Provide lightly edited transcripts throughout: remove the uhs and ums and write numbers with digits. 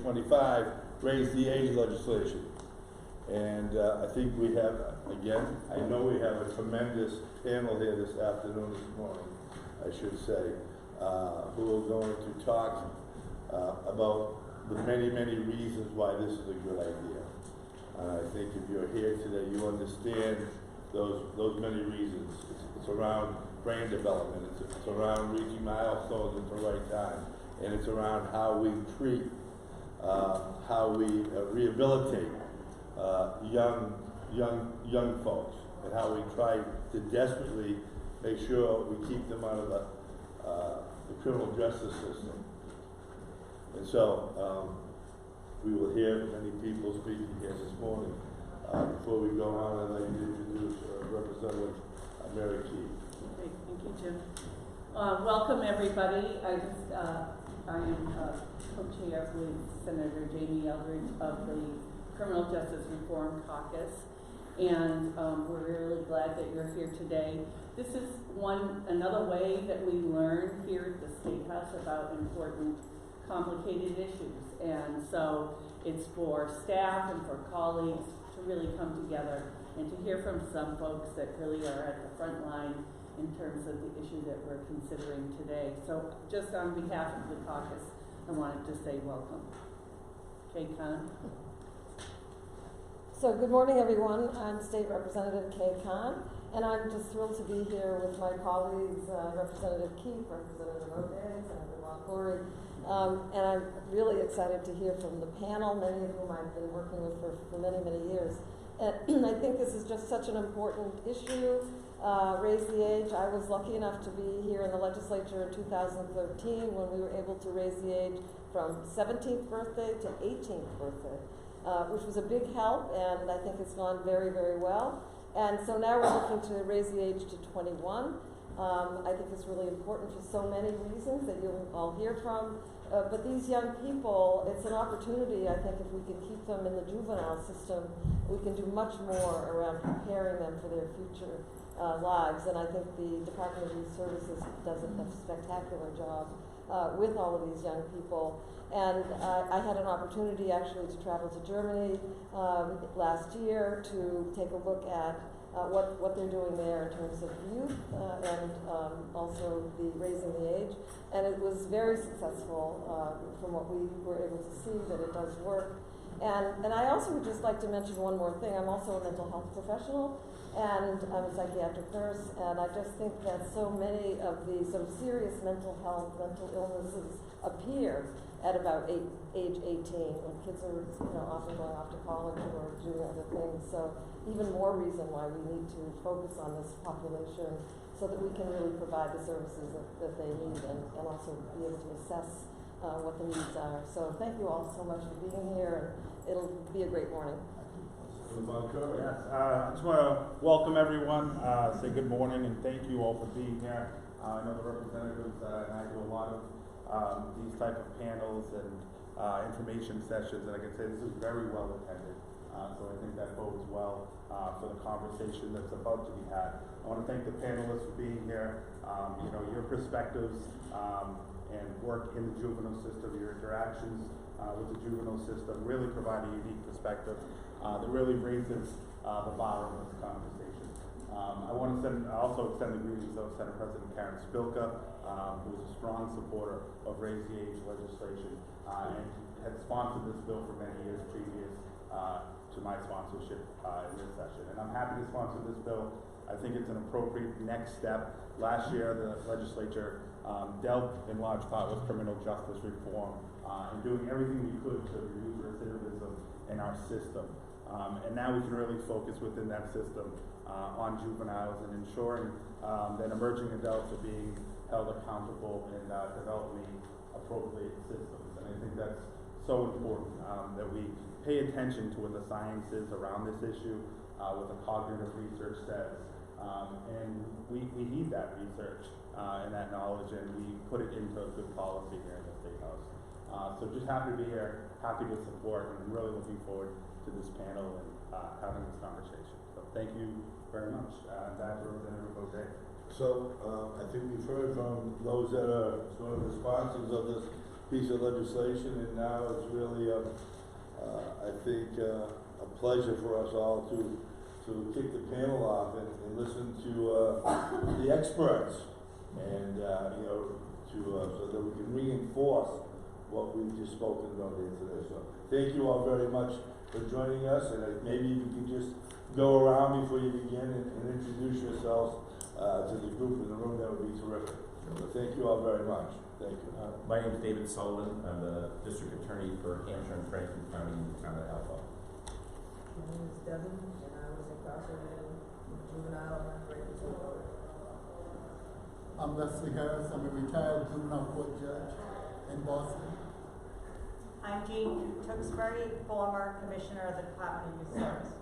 25, raise the age legislation. And I think we have, again, I know we have a tremendous panel here this afternoon, this morning, I should say, who are going to talk about the many, many reasons why this is a good idea. And I think if you're here today, you understand those many reasons. It's around brain development, it's around reaching milestones at the right time, and it's around how we treat, how we rehabilitate young folks, and how we try to desperately make sure we keep them out of the criminal justice system. And so we will hear many people speaking here this morning. Before we go on, I'd like to introduce Representative Mary Key. Great, thank you, Jim. Welcome, everybody. I am co-chair with Senator Jamie Eldridge of the Criminal Justice Reform Caucus, and we're really glad that you're here today. This is another way that we learn here at the State House about important, complicated issues, and so it's for staff and for colleagues to really come together and to hear from some folks that really are at the front line in terms of the issue that we're considering today. So just on behalf of the caucus, I wanted to say welcome. Kay Kahn. So good morning, everyone. I'm State Representative Kay Kahn, and I'm just thrilled to be here with my colleagues, Representative Keefe, Representative O'Day, Senator Ron Corey, and I'm really excited to hear from the panel, many of whom I've been working with for many, many years. And I think this is just such an important issue. Raise the age. I was lucky enough to be here in the legislature in 2013 when we were able to raise the age from 17th birthday to 18th birthday, which was a big help, and I think it's gone very, very well. And so now we're looking to raise the age to 21. I think it's really important for so many reasons that you'll all hear from. But these young people, it's an opportunity, I think, if we can keep them in the juvenile system, we can do much more around preparing them for their future lives. And I think the Department of Youth Services does a spectacular job with all of these young people. And I had an opportunity actually to travel to Germany last year to take a look at what they're doing there in terms of youth and also the raising the age. And it was very successful from what we were able to see that it does work. And I also would just like to mention one more thing. I'm also a mental health professional, and I'm a psychiatric nurse, and I just think that so many of the sort of serious mental health, mental illnesses appear at about age 18, when kids are often going off to college or doing other things. So even more reason why we need to focus on this population so that we can really provide the services that they need and also be able to assess what the needs are. So thank you all so much for being here, and it'll be a great morning. Yes, I just want to welcome everyone, say good morning, and thank you all for being here. I know the representatives and I do a lot of these type of panels and information sessions, and I can say this is very well attended. So I think that bodes well for the conversation that's about to be had. I want to thank the panelists for being here. Your perspectives and work in the juvenile system, your interactions with the juvenile system really provide a unique perspective that really raises the bar of this conversation. I want to also extend the greetings of Senate President Karen Spilka, who is a strong supporter of Raise the Age legislation and had sponsored this bill for many years previous to my sponsorship in this session. And I'm happy to sponsor this bill. I think it's an appropriate next step. Last year, the legislature dealt in large part with criminal justice reform and doing everything we could to reduce recidivism in our system. And now we can really focus within that system on juveniles and ensuring that emerging adults are being held accountable and developing appropriate systems. And I think that's so important that we pay attention to what the science is around this issue, what the cognitive research says. And we need that research and that knowledge, and we put it into a good policy here in the State House. So just happy to be here, happy to support, and really looking forward to this panel and having this conversation. So thank you very much. Back to Representative O'Day. So I think we've heard from those that are sort of the sponsors of this piece of legislation, and now it's really, I think, a pleasure for us all to kick the panel off and listen to the experts, and you know, so that we can reinforce what we've just spoken about here today. So thank you all very much for joining us, and maybe we can just go around before you begin and introduce yourselves to the group in the room. That would be terrific. So thank you all very much. Thank you. My name is David Sullivan. I'm the district attorney for Hampshire and Franklin County in the town of Alpha. My name is Devin, and I was incarcerated in juvenile and rape court. I'm Leslie Harris. I'm a retired juvenile court judge in Boston. I'm Jean Tewksbury, former Commissioner of the Department of Youth Services.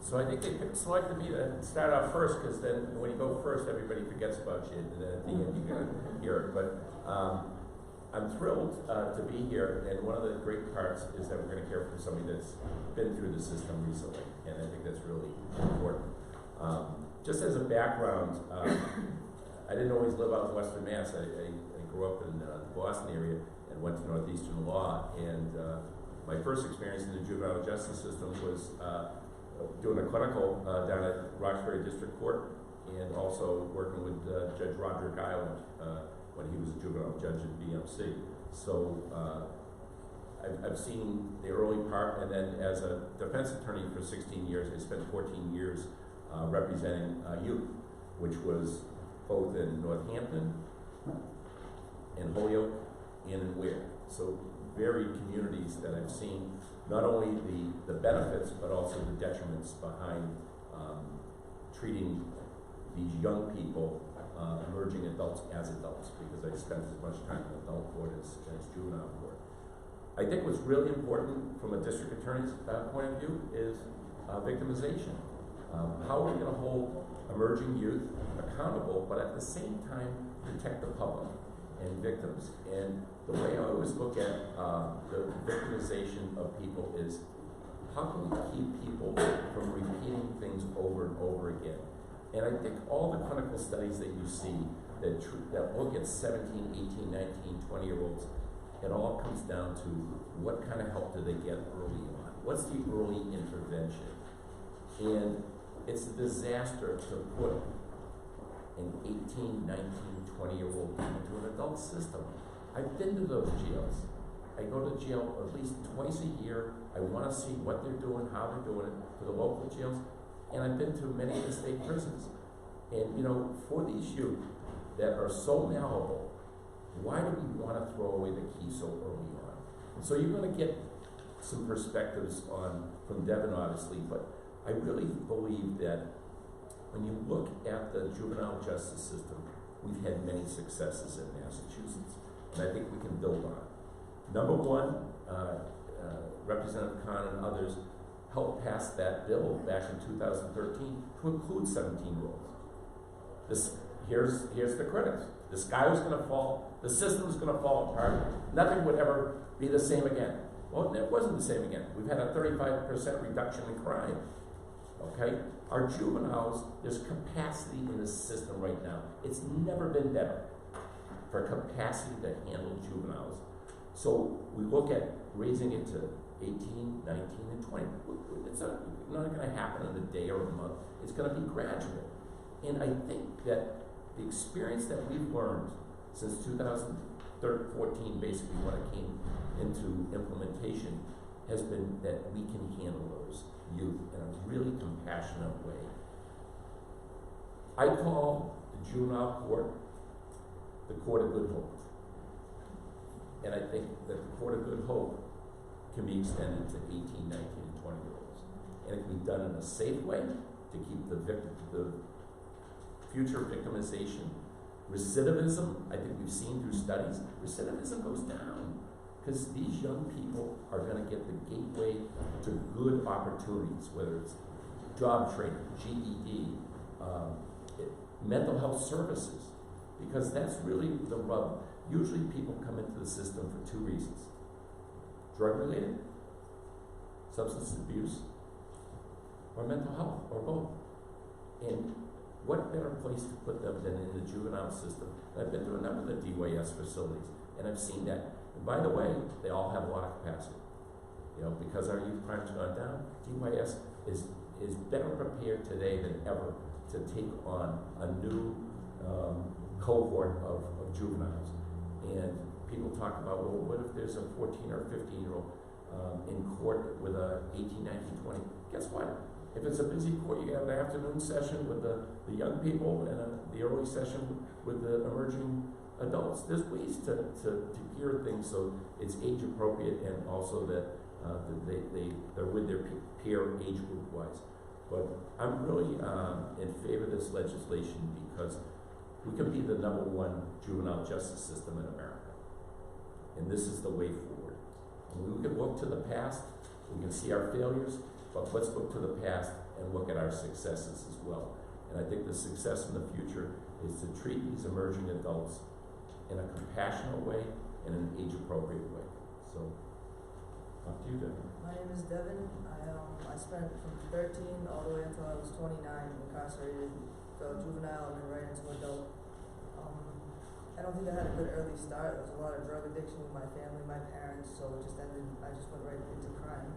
So I think they selected me to start out first, because then when you go first, everybody forgets about you, and then at the end you're going to hear it. But I'm thrilled to be here, and one of the great parts is that we're going to hear from somebody that's been through the system recently, and I think that's really important. Just as a background, I didn't always live out in Western Mass. I grew up in the Boston area and went to Northwestern Law, and my first experience in the juvenile justice system was doing a clinical down at Roxbury District Court, and also working with Judge Roderick Island when he was a juvenile judge at BMC. So I've seen the early part, and then as a defense attorney for 16 years, I spent 14 years representing youth, which was both in Northampton, in Holyoke, and in Ware. So varied communities that I've seen not only the benefits, but also the detriments behind treating these young people, emerging adults as adults, because I spent as much time in adult court as juvenile court. I think what's really important from a district attorney's point of view is victimization. How are we going to hold emerging youth accountable, but at the same time protect the public and victims? And the way I always look at the victimization of people is, how can we keep people from repeating things over and over again? And I think all the clinical studies that you see that look at 17, 18, 19, 20-year-olds, it all comes down to what kind of help do they get early on? What's the early intervention? And it's a disaster to put an 18, 19, 20-year-old into an adult system. I've been to those jails. I go to jail at least twice a year. I want to see what they're doing, how they're doing it, to the local jails. And I've been to many of the state prisons. And you know, for these youth that are so malleable, why do we want to throw away the key so early on? So you're going to get some perspectives from Devin, obviously, but I really believe that when you look at the juvenile justice system, we've had many successes in Massachusetts, and I think we can build on it. Number one, Representative Khan and others helped pass that bill back in 2013 to include 17-year-olds. Here's the critics. The sky was going to fall. The system was going to fall apart. Nothing would ever be the same again. Well, it wasn't the same again. We've had a 35% reduction in crime. Okay? Our juveniles, there's capacity in the system right now. It's never been better for capacity to handle juveniles. So we look at raising it to 18, 19, and 20. It's not going to happen in a day or a month. It's going to be gradual. And I think that the experience that we've learned since 2014, basically when it came into implementation, has been that we can handle those youth in a really compassionate way. I call the juvenile court the court of good hope. And I think that the court of good hope can be extended to 18, 19, and 20-year-olds. And it can be done in a safe way to keep the future victimization. Recidivism, I think we've seen through studies, recidivism goes down because these young people are going to get the gateway to good opportunities, whether it's job training, GED, mental health services, because that's really the rub. Usually people come into the system for two reasons: drug-related, substance abuse, or mental health, or both. And what better place to put them than in the juvenile system? And I've been to a number of the DYS facilities, and I've seen that. And by the way, they all have a lot of capacity. You know, because our youth crime's gone down, DYS is better prepared today than ever to take on a new cohort of juveniles. And people talk about, well, what if there's a 14 or 15-year-old in court with a 18, 19, 20? Guess what? If it's a busy court, you have an afternoon session with the young people and the early session with the emerging adults. There's ways to gear things so it's age appropriate and also that they're with their peer age group wise. But I'm really in favor of this legislation because we can be the #1 juvenile justice system in America. And this is the way forward. And we can look to the past, we can see our failures, but let's look to the past and look at our successes as well. And I think the success in the future is to treat these emerging adults in a compassionate way and an age-appropriate way. So, up to you, Devin. My name is Devin. I spent from 13 all the way until I was 29 incarcerated, so juvenile and then right into adult. I don't think I had a good early start. There was a lot of drug addiction with my family, my parents, so it just ended, I just went right into crime.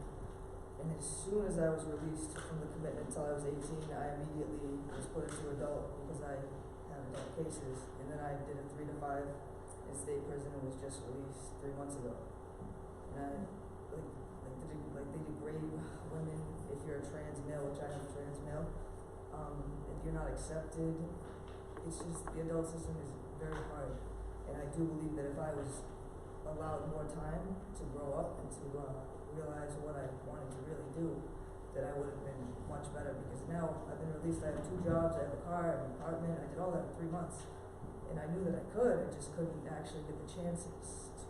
And as soon as I was released from the commitment until I was 18, I immediately was put into adult because I had adult cases. And then I did a 3 to 5 in state prison and was just released 3 months ago. And they degrade women if you're a trans male, which I am a trans male. If you're not accepted, it's just, the adult system is very hard. And I do believe that if I was allowed more time to grow up and to realize what I wanted to really do, that I would have been much better, because now I've been released, I have 2 jobs, I have a car, I have an apartment, I did all that in 3 months. And I knew that I could, I just couldn't actually get the chances to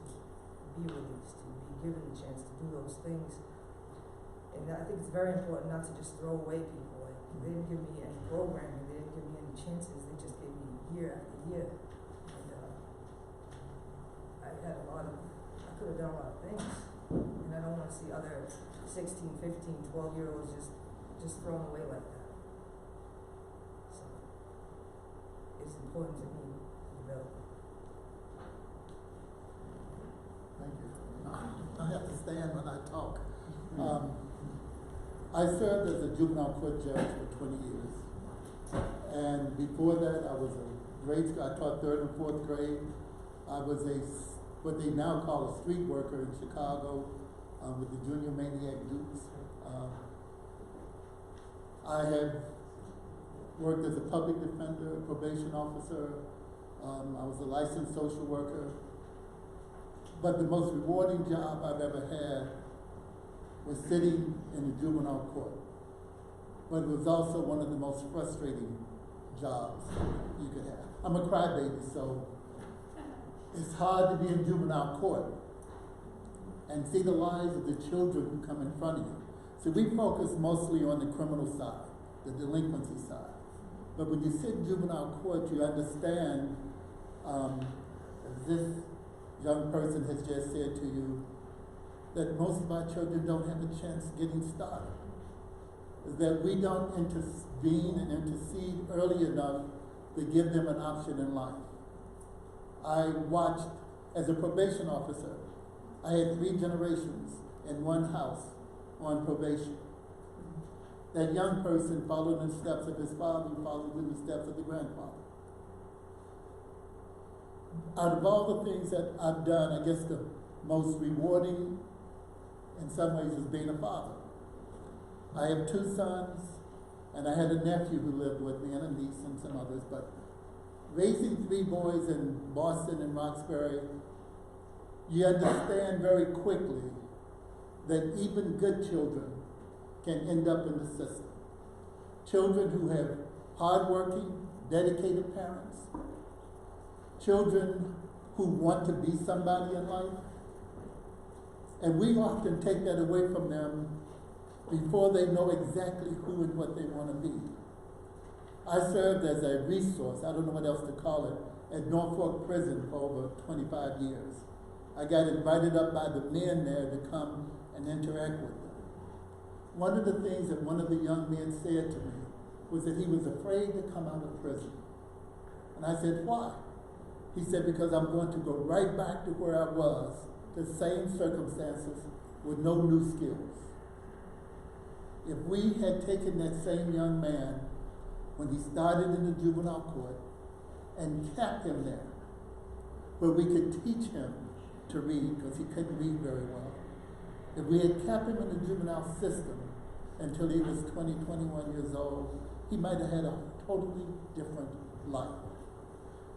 be released, to be given the chance to do those things. And I think it's very important not to just throw away people. Like, they didn't give me any programming, they didn't give me any chances, they just gave me year after year. And I could have done a lot of things. And I don't want to see other 16, 15, 12-year-olds just thrown away like that. So it's important to me to know. Thank you. I have to stand when I talk. I served as a juvenile court judge for 20 years. And before that, I was a grade school, I taught 3rd and 4th grade. I was what they now call a street worker in Chicago with the Junior Maniac Dukes. I have worked as a public defender, probation officer. I was a licensed social worker. But the most rewarding job I've ever had was sitting in the juvenile court. But it was also one of the most frustrating jobs you could have. I'm a crybaby, so it's hard to be in juvenile court and see the lives of the children who come in front of you. So we focus mostly on the criminal side, the delinquency side. But when you sit in juvenile court, you understand, as this young person has just said to you, that most of our children don't have a chance getting started. That we don't intervene and intercede early enough to give them an option in life. I watched, as a probation officer, I had 3 generations in one house on probation. That young person followed in the steps of his father, who followed in the steps of the grandfather. Out of all the things that I've done, I guess the most rewarding in some ways is being a father. I have 2 sons, and I had a nephew who lived with me, and a niece and some others, but raising 3 boys in Boston and Roxbury, you understand very quickly that even good children can end up in the system. Children who have hardworking, dedicated parents, children who want to be somebody in life, and we often take that away from them before they know exactly who and what they want to be. I served as a resource, I don't know what else to call it, at Norfolk Prison for over 25 years. I got invited up by the men there to come and interact with them. One of the things that one of the young men said to me was that he was afraid to come out of prison. And I said, why? He said, because I'm going to go right back to where I was, the same circumstances, with no new skills. If we had taken that same young man when he started in the juvenile court and kept him there, where we could teach him to read, because he couldn't read very well. If we had kept him in the juvenile system until he was 20, 21 years old, he might have had a totally different life.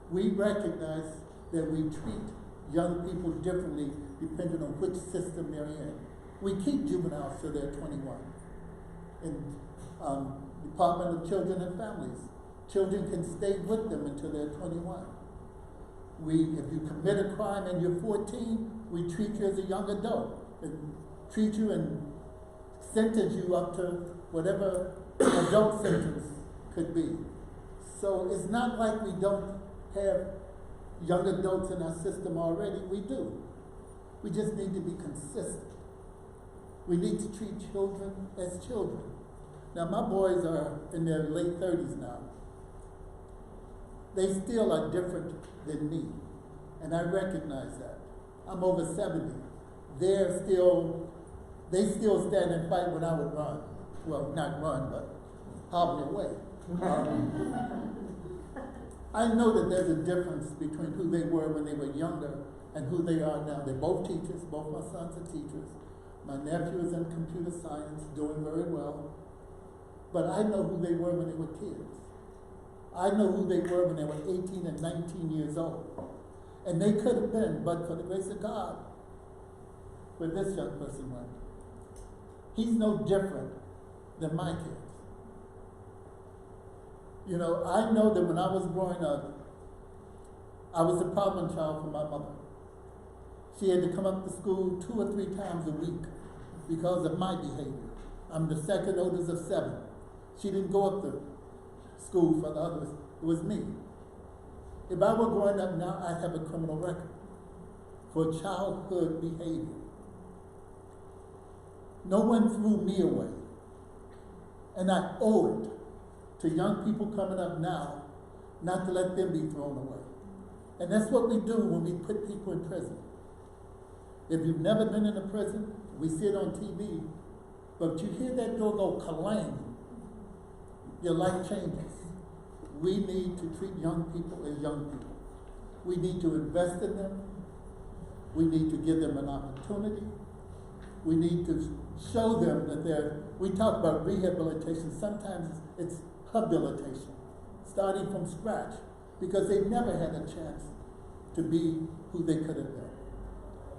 We recognize that we treat young people differently depending on which system they're in. We keep juveniles till they're 21. In Department of Children and Families, children can stay with them until they're 21. If you commit a crime and you're 14, we treat you as a young adult and treat you and sentence you up to whatever adult sentence could be. So it's not like we don't have young adults in our system already. We do. We just need to be consistent. We need to treat children as children. Now, my boys are in their late 30s now. They still are different than me, and I recognize that. I'm over 70. They still stand and fight when I would run. Well, not run, but hobble away. I know that there's a difference between who they were when they were younger and who they are now. They're both teachers. Both my sons are teachers. My nephew is in computer science, doing very well. But I know who they were when they were kids. I know who they were when they were 18 and 19 years old. And they could have been, but for the grace of God, where this young person went. He's no different than my kids. You know, I know that when I was growing up, I was a problem child for my mother. She had to come up to school 2 or 3 times a week because of my behavior. I'm the second oldest of 7. She didn't go up to school for the others. It was me. If I were growing up now, I'd have a criminal record for childhood behavior. No one threw me away. And I owe it to young people coming up now not to let them be thrown away. And that's what we do when we put people in prison. If you've never been in a prison, we see it on TV, but you hear that door go clang, your life changes. We need to treat young people as young people. We need to invest in them. We need to give them an opportunity. We need to show them that we talk about rehabilitation, sometimes it's habilitation, starting from scratch, because they never had a chance to be who they could have been.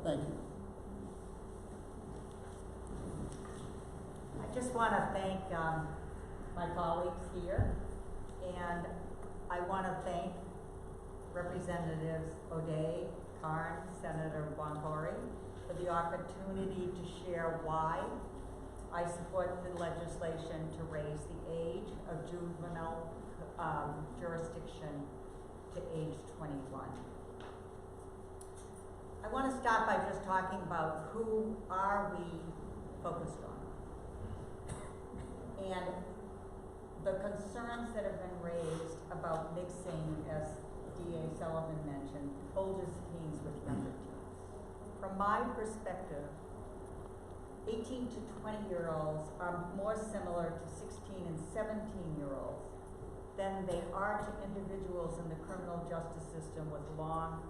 Thank you. I just want to thank my colleagues here, and I want to thank Representatives O'Day, Karn, Senator Boncory for the opportunity to share why I support the legislation to raise the age of juvenile jurisdiction to age 21. I want to start by just talking about who are we focused on. And the concerns that have been raised about mixing, as DA Sullivan mentioned, older teens with younger teens. From my perspective, 18 to 20-year-olds are more similar to 16 and 17-year-olds than they are to individuals in the criminal justice system with long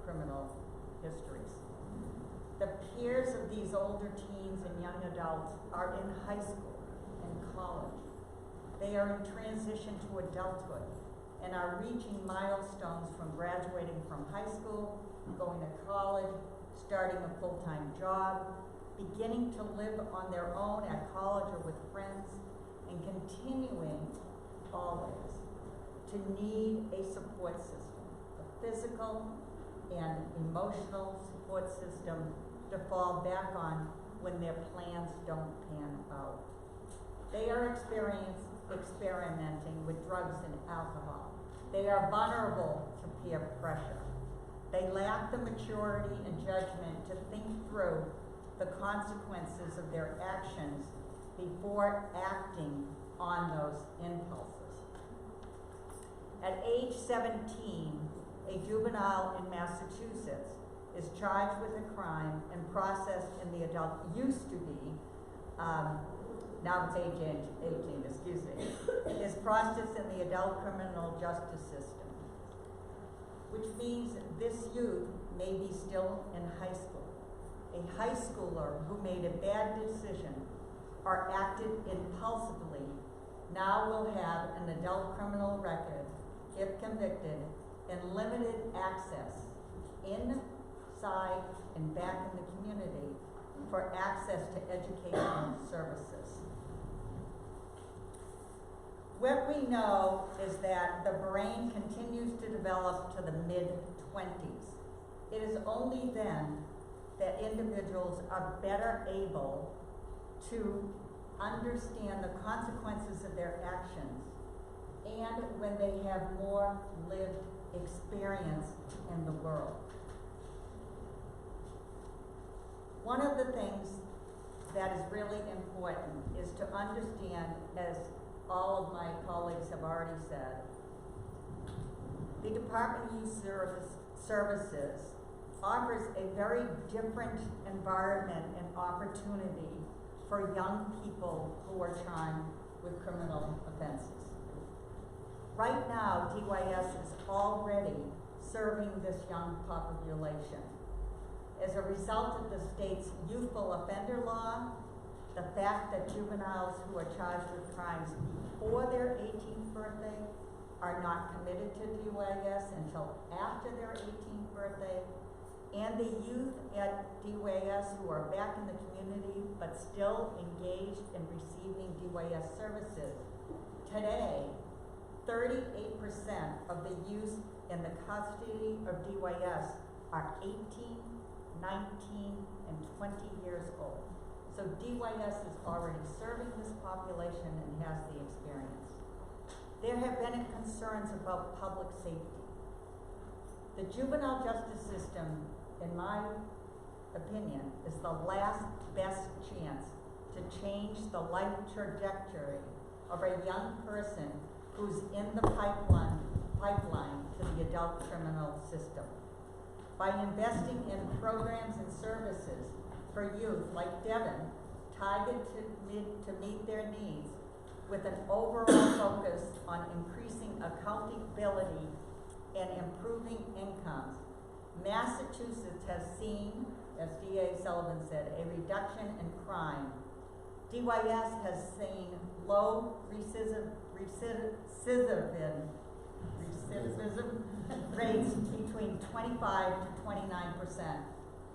criminal histories. The peers of these older teens and young adults are in high school and college. They are in transition to adulthood and are reaching milestones from graduating from high school, going to college, starting a full-time job, beginning to live on their own at college or with friends, and continuing always to need a support system, a physical and emotional support system to fall back on when their plans don't pan out. They are experimenting with drugs and alcohol. They are vulnerable to peer pressure. They lack the maturity and judgment to think through the consequences of their actions before acting on those impulses. At age 17, a juvenile in Massachusetts is charged with a crime and processed in the adult, used to be, now it's age 18, excuse me, is processed in the adult criminal justice system, which means this youth may be still in high school. A high schooler who made a bad decision or acted impulsively now will have an adult criminal record, if convicted, and limited access inside and back in the community for access to educational services. What we know is that the brain continues to develop to the mid-20s. It is only then that individuals are better able to understand the consequences of their actions, and when they have more lived experience in the world. One of the things that is really important is to understand, as all of my colleagues have already said, the Department of Youth Services offers a very different environment and opportunity for young people who are charged with criminal offenses. Right now, DYS is already serving this young population. As a result of the state's youthful offender law, the fact that juveniles who are charged with crimes before their 18th birthday are not committed to DYS until after their 18th birthday, and the youth at DYS who are back in the community but still engaged in receiving DYS services. Today, 38% of the youth in the custody of DYS are 18, 19, and 20 years old. So DYS is already serving this population and has the experience. There have been concerns about public safety. The juvenile justice system, in my opinion, is the last best chance to change the life trajectory of a young person who's in the pipeline to the adult criminal system. By investing in programs and services for youth like Devon, targeted to meet their needs, with an overall focus on increasing accountability and improving incomes, Massachusetts has seen, as D.A. Sullivan said, a reduction in crime. DYS has seen low recidivism rates between 25 to 29%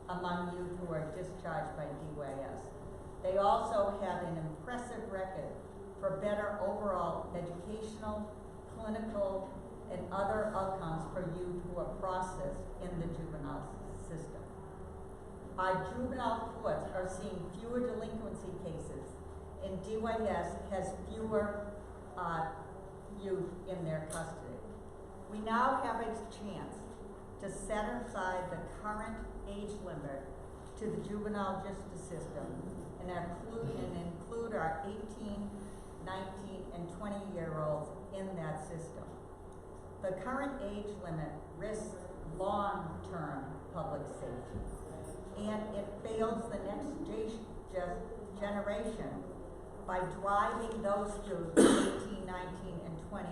among youth who are discharged by DYS. They also have an impressive record for better overall educational, clinical, and other outcomes for youth who are processed in the juvenile system. Our juvenile courts are seeing fewer delinquency cases, and DYS has fewer youth in their custody. We now have a chance to set aside the current age limit to the juvenile justice system and include our 18, 19, and 20-year-olds in that system. The current age limit risks long-term public safety, and it fails the next generation by driving those youth 18, 19, and 20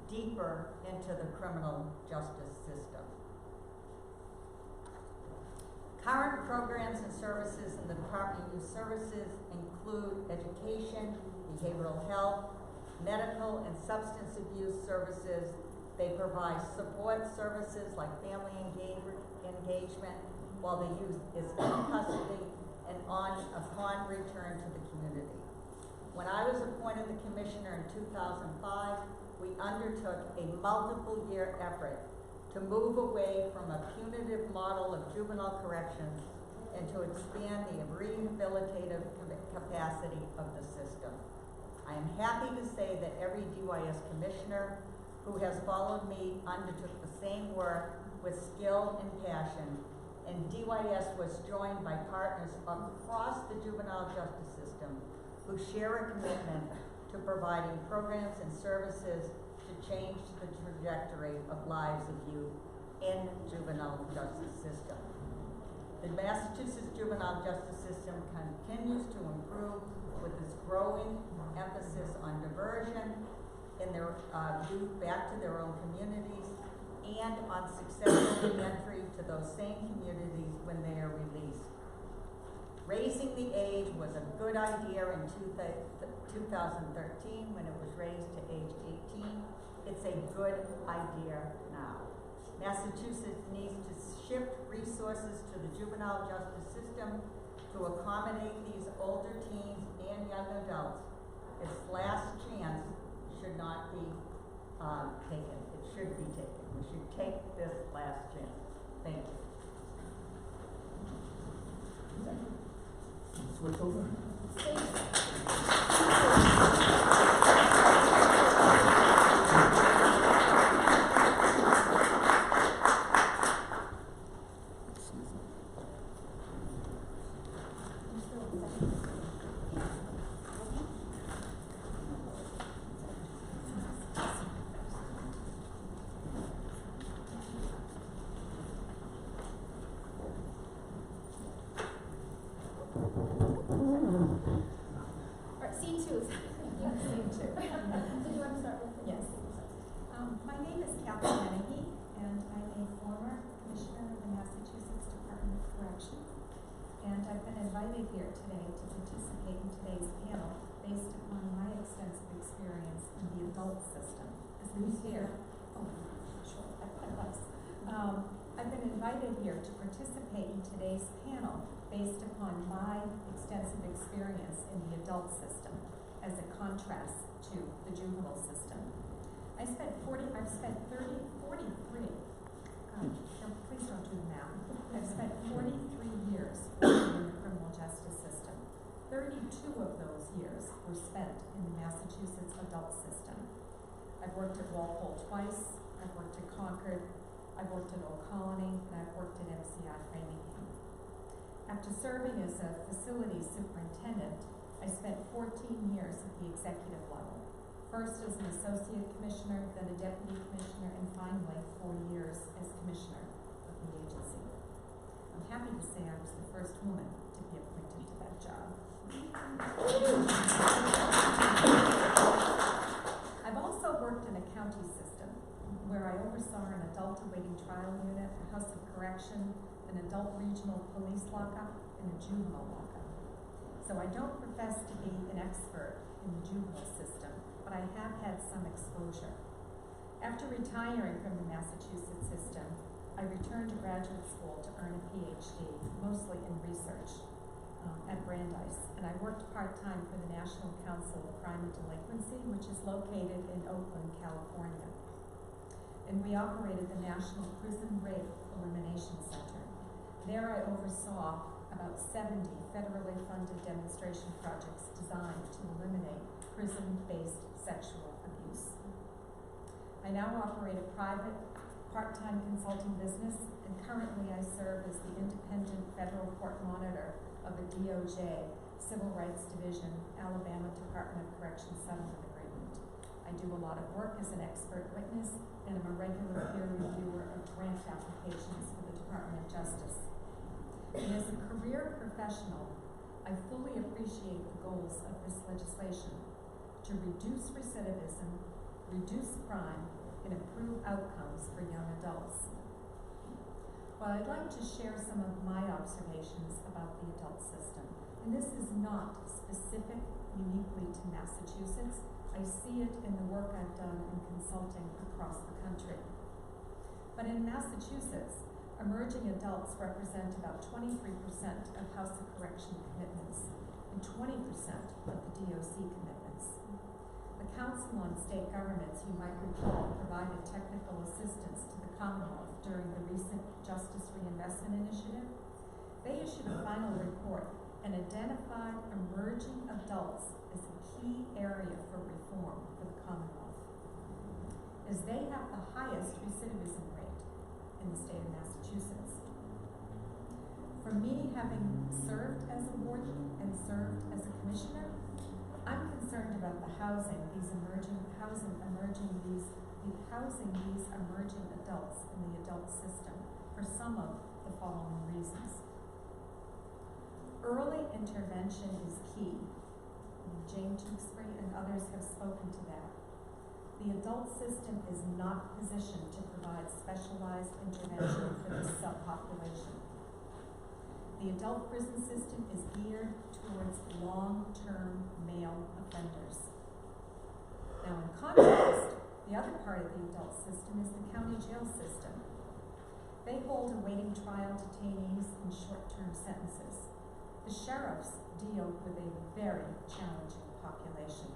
deeper into the criminal justice system. Current programs and services in the Department of Youth Services include education, behavioral health, medical and substance abuse services. They provide support services like family engagement while the youth is in custody and upon return to the community. When I was appointed the commissioner in 2005, we undertook a multiple-year effort to move away from a punitive model of juvenile corrections and to expand the rehabilitative capacity of the system. I am happy to say that every DYS commissioner who has followed me undertook the same work with skill and passion, and DYS was joined by partners across the juvenile justice system who share a commitment to providing programs and services to change the trajectory of lives of youth in juvenile justice system. The Massachusetts juvenile justice system continues to improve with its growing emphasis on diversion in their youth back to their own communities and on successful reentry to those same communities when they are released. Raising the age was a good idea in 2013 when it was raised to age 18. It's a good idea now. Massachusetts needs to shift resources to the juvenile justice system to accommodate these older teens and young adults. Its last chance should not be taken. It should be taken. We should take this last chance. Thank you. Switch over. Alright, scene two. Scene two. Did you want to start with? Yes. My name is Kathleen Dennehy, and I'm a former commissioner of the Massachusetts Department of Corrections. And I've been invited here today to participate in today's panel based upon my extensive experience in the adult system. As we hear, I've been invited here to participate in today's panel based upon my extensive experience in the adult system as a contrast to the juvenile system. I've spent 43, please don't do the math. I've spent 43 years working in the criminal justice system. 32 of those years were spent in the Massachusetts adult system. I've worked at Walpole twice, I've worked at Concord, I've worked at Old Colony, and I've worked at MCI Framingham. After serving as a facilities superintendent, I spent 14 years at the executive level. First as an associate commissioner, then a deputy commissioner, and finally 4 years as commissioner of the agency. I'm happy to say I was the first woman to be appointed to that job. I've also worked in a county system where I oversaw an adult awaiting trial unit, a house of correction, an adult regional police lockup, and a juvenile lockup. So I don't profess to be an expert in the juvenile system, but I have had some exposure. After retiring from the Massachusetts system, I returned to graduate school to earn a PhD, mostly in research at Brandeis, and I worked part-time for the National Council of Crime and Delinquency, which is located in Oakland, California. And we operated the National Prison Rape Elimination Center. There I oversaw about 70 federally funded demonstration projects designed to eliminate prison-based sexual abuse. I now operate a private, part-time consulting business, and currently I serve as the independent federal court monitor of a DOJ Civil Rights Division, Alabama Department of Corrections settlement agreement. I do a lot of work as an expert witness, and I'm a regular peer reviewer of grant applications for the Department of Justice. And as a career professional, I fully appreciate the goals of this legislation to reduce recidivism, reduce crime, and improve outcomes for young adults. Well, I'd like to share some of my observations about the adult system. And this is not specific uniquely to Massachusetts. I see it in the work I've done in consulting across the country. But in Massachusetts, emerging adults represent about 23% of House of Correction commitments and 20% of the DOC commitments. The Council on State Governments, you might recall, provided technical assistance to the Commonwealth during the recent Justice Reinvestment Initiative. They issued a final report and identified emerging adults as a key area for reform for the Commonwealth, as they have the highest recidivism rate in the state of Massachusetts. For me, having served as a warden and served as a commissioner, I'm concerned about the housing these emerging adults in the adult system for some of the following reasons. Early intervention is key. Jane Tewksbury and others have spoken to that. The adult system is not positioned to provide specialized intervention for this subpopulation. The adult prison system is geared towards long-term male offenders. Now, in contrast, the other part of the adult system is the county jail system. They hold awaiting trial detainees in short-term sentences. The sheriffs deal with a very challenging population.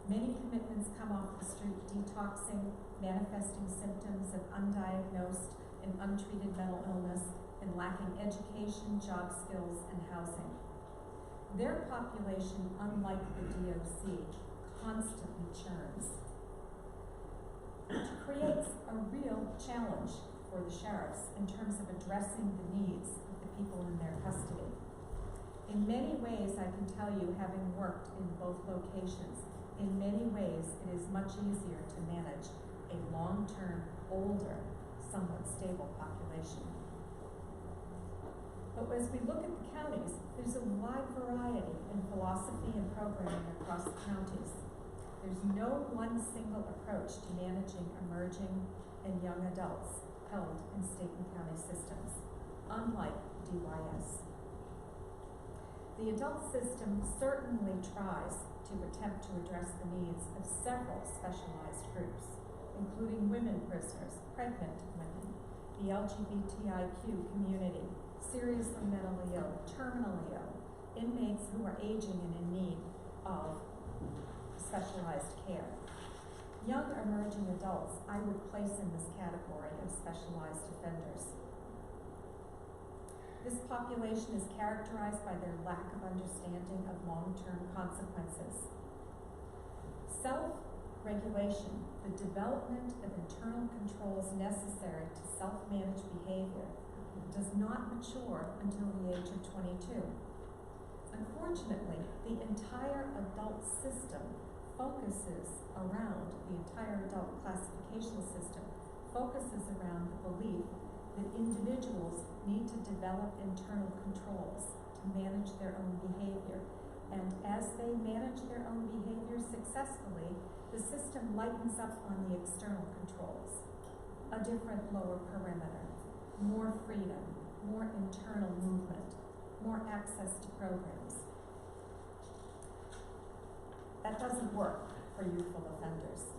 Many commitments come off the street detoxing, manifesting symptoms of undiagnosed and untreated mental illness, and lacking education, job skills, and housing. Their population, unlike the DOC, constantly churns. It creates a real challenge for the sheriffs in terms of addressing the needs of the people in their custody. In many ways, I can tell you, having worked in both locations, in many ways it is much easier to manage a long-term, older, somewhat stable population. But as we look at the counties, there's a wide variety in philosophy and programming across the counties. There's no one single approach to managing emerging and young adults held in state and county systems, unlike DYS. The adult system certainly tries to attempt to address the needs of several specialized groups, including women prisoners, pregnant women, the LGBTIQ community, seriously mentally ill, terminally ill, inmates who are aging and in need of specialized care. Young emerging adults I would place in this category of specialized offenders. This population is characterized by their lack of understanding of long-term consequences. Self-regulation, the development of internal controls necessary to self-manage behavior, does not mature until the age of 22. Unfortunately, the entire adult system focuses around, the entire adult classification system focuses around the belief that individuals need to develop internal controls to manage their own behavior. And as they manage their own behavior successfully, the system lightens up on the external controls. A different lower perimeter, more freedom, more internal movement, more access to programs. That doesn't work for youthful offenders.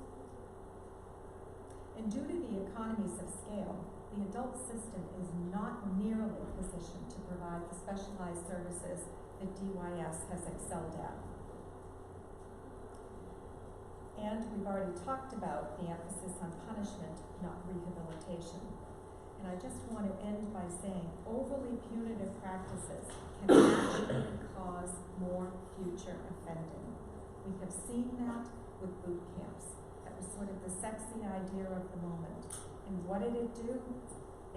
And due to the economies of scale, the adult system is not nearly positioned to provide the specialized services that DYS has excelled at. And we've already talked about the emphasis on punishment, not rehabilitation. And I just want to end by saying overly punitive practices can actually cause more future offending. We have seen that with boot camps. That was sort of the sexy idea of the moment. And what did it do?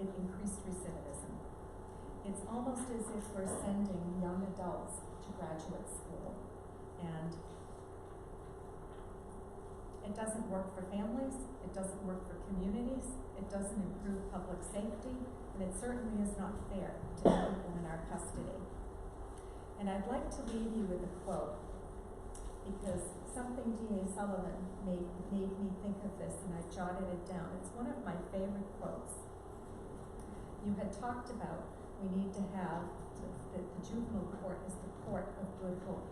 It increased recidivism. It's almost as if we're sending young adults to graduate school. And it doesn't work for families, it doesn't work for communities, it doesn't improve public safety, and it certainly is not fair to the people in our custody. And I'd like to leave you with a quote, because something D.A. Sullivan made me think of this, and I jotted it down. It's one of my favorite quotes. You had talked about we need to have, the juvenile court is the court of good hope.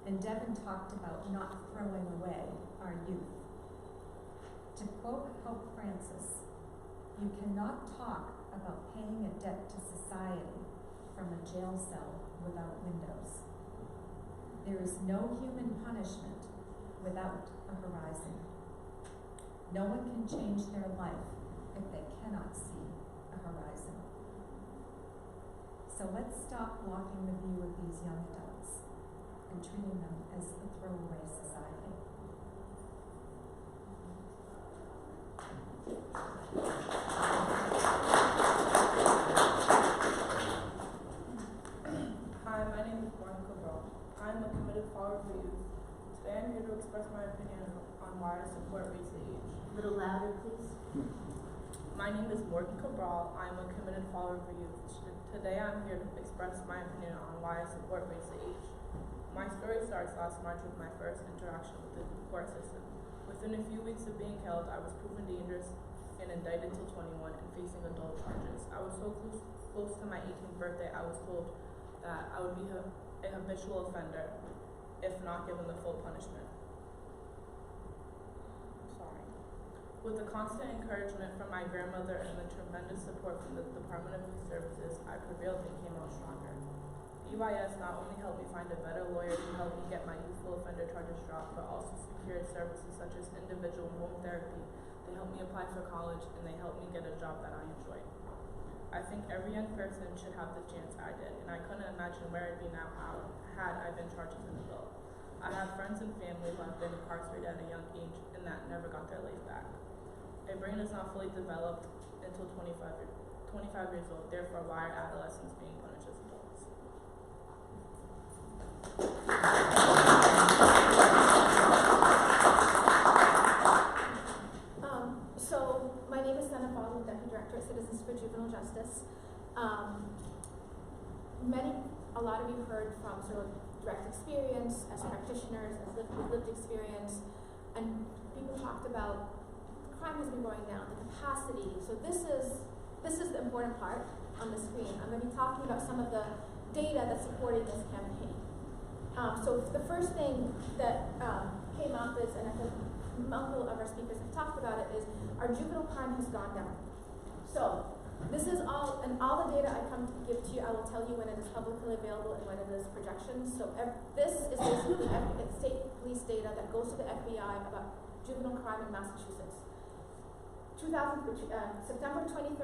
And Devin talked about not throwing away our youth. To quote Pope Francis, you cannot talk about paying a debt to society from a jail cell without windows. There is no human punishment without a horizon. No one can change their life if they cannot see a horizon. So let's stop blocking the view of these young adults and treating them as a throwaway society. Hi, my name is Monica Bell. I'm a committed follower for youth. Today I'm here to express my opinion on why I support race to age. A little louder, please. My name is Morgan Cabral. I am a committed follower for youth. Today I'm here to express my opinion on why I support race to age. My story starts last March with my first interaction with the court system. Within a few weeks of being held, I was proven dangerous and indicted till 21 and facing adult charges. I was so close to my 18th birthday, I was told that I would be a habitual offender if not given the full punishment. With the constant encouragement from my grandmother and the tremendous support from the Department of Youth Services, I prevailed and came out stronger. EYS not only helped me find a better lawyer to help me get my youthful offender charges dropped, but also secured services such as individual home therapy. They helped me apply for college, and they helped me get a job that I enjoy. I think every young person should have the chance I did, and I couldn't imagine where I'd be now had I been charged as an adult. I have friends and family who have been incarcerated at a young age and that never got their life back. A brain is not fully developed until 25 years old, therefore why are adolescents being punished as adults? So my name is Sana Fadl, Deputy Director at Citizens for Juvenile Justice. A lot of you heard from sort of direct experience as practitioners, as lived experience, and people talked about crime has been going down, the capacity. So this is the important part on the screen. I'm going to be talking about some of the data that's supporting this campaign. So the first thing that came up is, and I think multiple of our speakers have talked about it, is our juvenile crime has gone down. So this is all, and all the data I come to give to you, I will tell you when it is publicly available and when it is projections. So this is basically state police data that goes to the FBI about juvenile crime in Massachusetts. September 2013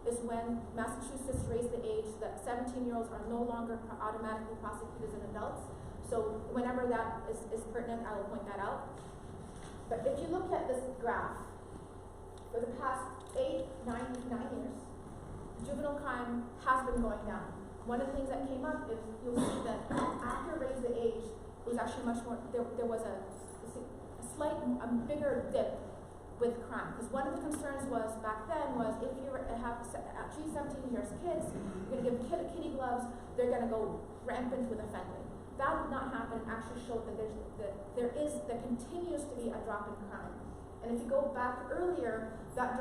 is when Massachusetts raised the age that 17-year-olds are no longer automatically prosecuted as adults. So whenever that is pertinent, I will point that out. But if you look at this graph, for the past 9 years, juvenile crime has been going down. One of the things that came up is you'll see that after raise the age, it was actually much more, there was a bigger dip with crime. Because one of the concerns was back then was if you have actually 17 years kids, you're going to give kitty gloves, they're going to go rampant with offending. That did not happen. It actually showed that there continues to be a drop in crime. And if you go back earlier, that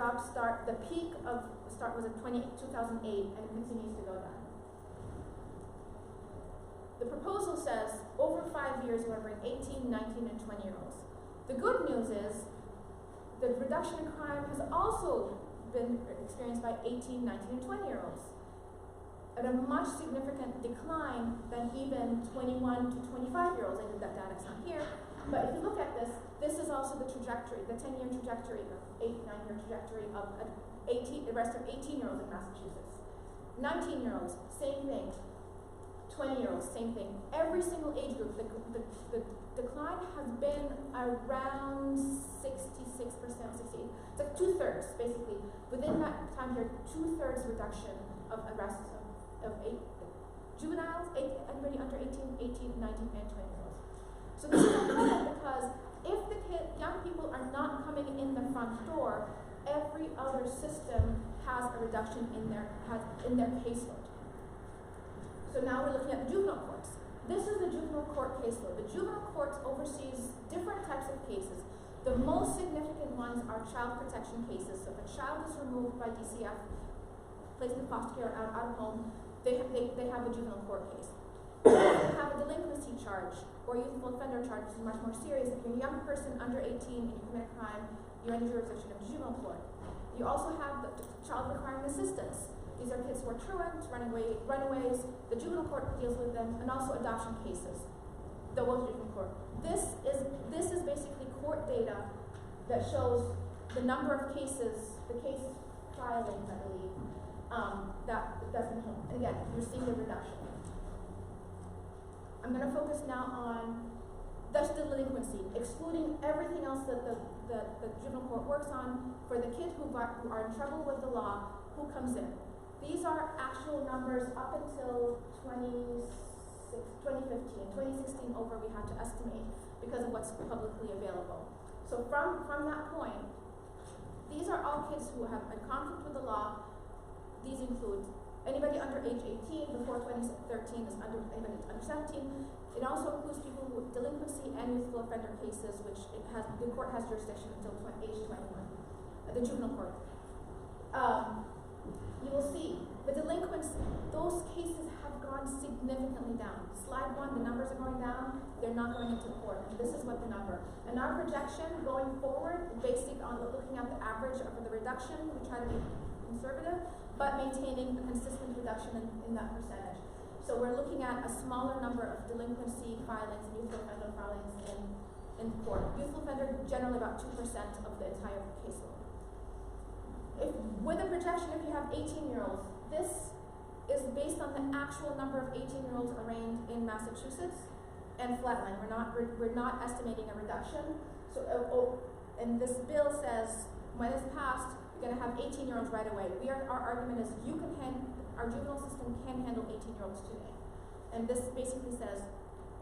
the peak of start was in 2008 and it continues to go down. The proposal says over 5 years you want to bring 18, 19, and 20-year-olds. The good news is the reduction in crime has also been experienced by 18, 19, and 20-year-olds at a much significant decline than even 21 to 25-year-olds. I think that data's not here. But if you look at this is also the trajectory, the 10-year trajectory, or 9-year trajectory of the rest of 18-year-olds in Massachusetts. 19-year-olds, same thing. 20-year-olds, same thing. Every single age group, the decline has been around 66%, 68%. It's like 2/3, basically. Within that time period, 2/3 reduction of arrests of juveniles, anybody under 18, 19, and 20-year-olds. So this is important because if the young people are not coming in the front door, every other system has a reduction in their caseload. So now we're looking at the juvenile courts. This is the juvenile court caseload. The juvenile courts oversees different types of cases. The most significant ones are child protection cases. So if a child is removed by DCF, placed in foster care or out of home, they have a juvenile court case. If you have a delinquency charge or youthful offender charge, which is much more serious. If you're a young person under 18 and you commit a crime, you're in the jurisdiction of the juvenile court. You also have the child requiring assistance. These are kids who are truants, runaways. The juvenile court deals with them, and also adoption cases. The juvenile court. This is basically court data that shows the number of cases, the case filings, I believe, that's been held. And again, you're seeing the reduction. I'm going to focus now on just delinquency, excluding everything else that the juvenile court works on. For the kids who are in trouble with the law, who comes in? These are actual numbers up until 2017, 2015. 2016 over, we had to estimate because of what's publicly available. So from that point, these are all kids who have in conflict with the law. These include anybody under age 18 before 2013 is anybody under 17. It also includes people who delinquency and youthful offender cases, which the court has jurisdiction until age 21, the juvenile court. You will see the delinquents; those cases have gone significantly down. Slide 1, the numbers are going down. They're not going into court. And this is what the number. And our projection going forward, based on looking at the average of the reduction, we try to be conservative, but maintaining a consistent reduction in that percentage. So we're looking at a smaller number of delinquency filings, youthful offender filings in court. Youthful offender, generally about 2% of the entire caseload. With a projection, if you have 18-year-olds, this is based on the actual number of 18-year-olds arraigned in Massachusetts and flatline. We're not estimating a reduction. So, and this bill says when it's passed, you're going to have 18-year-olds right away. Our argument is our juvenile system can handle 18-year-olds today. And this basically says,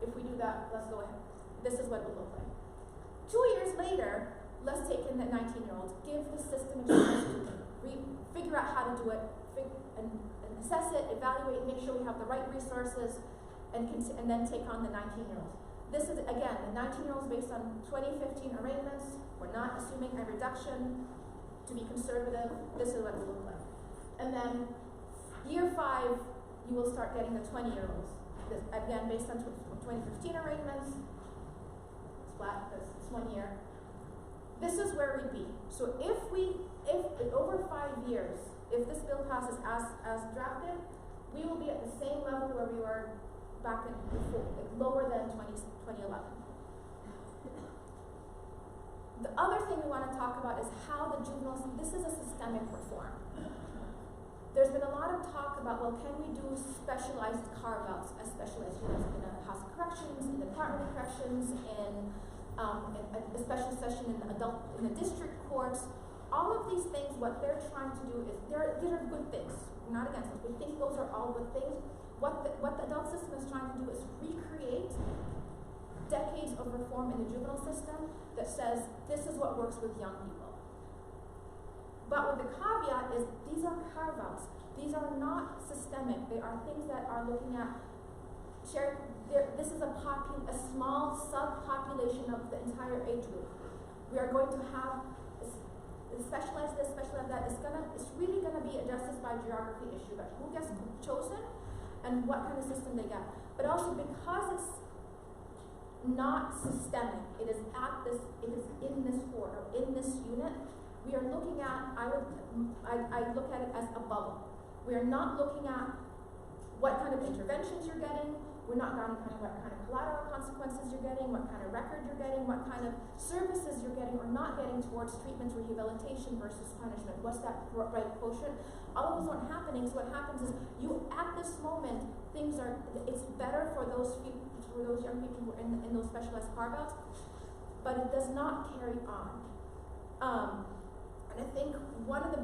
if we do that, let's go ahead. This is what it will look like. 2 years later, let's take in the 19-year-olds, give the system a chance to figure out how to do it, and assess it, evaluate, make sure we have the right resources, and then take on the 19-year-olds. This is, again, the 19-year-olds based on 2015 arraignments. We're not assuming a reduction. To be conservative, this is what it will look like. And then year 5, you will start getting the 20-year-olds. Again, based on 2015 arraignments, it's flat, it's 1 year. This is where we'd be. So if over 5 years, if this bill passes as drafted, we will be at the same level where we were back in before, lower than 2011. The other thing we want to talk about is how the juveniles, this is a systemic reform. There's been a lot of talk about, well, can we do specialized carve-outs as specialized units in a house of corrections, in the Department of Corrections, in a special session in the district courts. All of these things, what they're trying to do is, these are good things. We're not against it. We think those are all good things. What the adult system is trying to do is recreate decades of reform in the juvenile system that says this is what works with young people. But with the caveat is these are carve-outs. These are not systemic. They are things that are looking at this is a small subpopulation of the entire age group. We are going to have specialized this, specialized that. It's really gonna be a justice by geography issue, but who gets chosen and what kind of system they get. But also because it's not systemic, it is in this court or in this unit. We are looking at, I look at it as a bubble. We are not looking at what kind of interventions you're getting. We're not counting what kind of collateral consequences you're getting, what kind of record you're getting, what kind of services you're getting or not getting towards treatment, rehabilitation versus punishment. What's that right quotient? All of those aren't happening. So what happens is at this moment, it's better for those young people who are in those specialized carve-outs, but it does not carry on. And I think one of the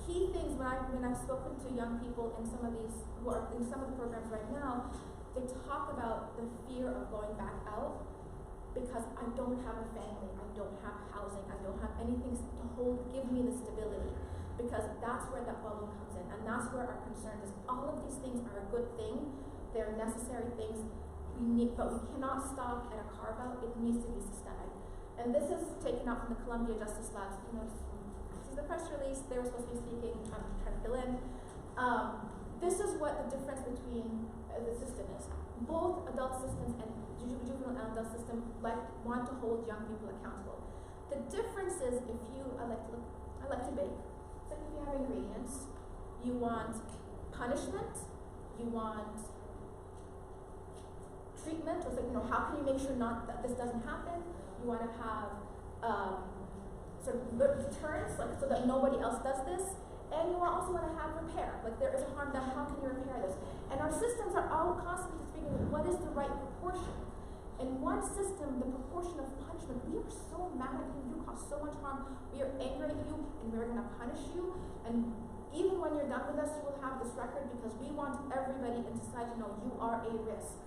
key things when I've spoken to young people in some of these who are in some of the programs right now, they talk about the fear of going back out because I don't have a family, I don't have housing, I don't have anything to give me the stability, because that's where that bubble comes in, and that's where our concern is. All of these things are a good thing, they're necessary things, but we cannot stop at a carve-out. It needs to be systemic. And this is taken out from the Columbia Justice Labs. This is the press release. They were supposed to be speaking. I'm trying to fill in. This is what the difference between the system is. Both adult systems and juvenile and adult system want to hold young people accountable. The difference is I like to bake. It's like if you have ingredients, you want punishment, you want treatment. It's like, how can you make sure that this doesn't happen? You want to have sort of deterrence, so that nobody else does this. And you also want to have repair. Like there is a harm done, how can you repair this? And our systems are all constantly figuring what is the right proportion. In one system, the proportion of punishment, we are so mad at you cause so much harm, we are angry at you, and we're going to punish you. And even when you're done with us, you will have this record because we want everybody in society to know you are a risk.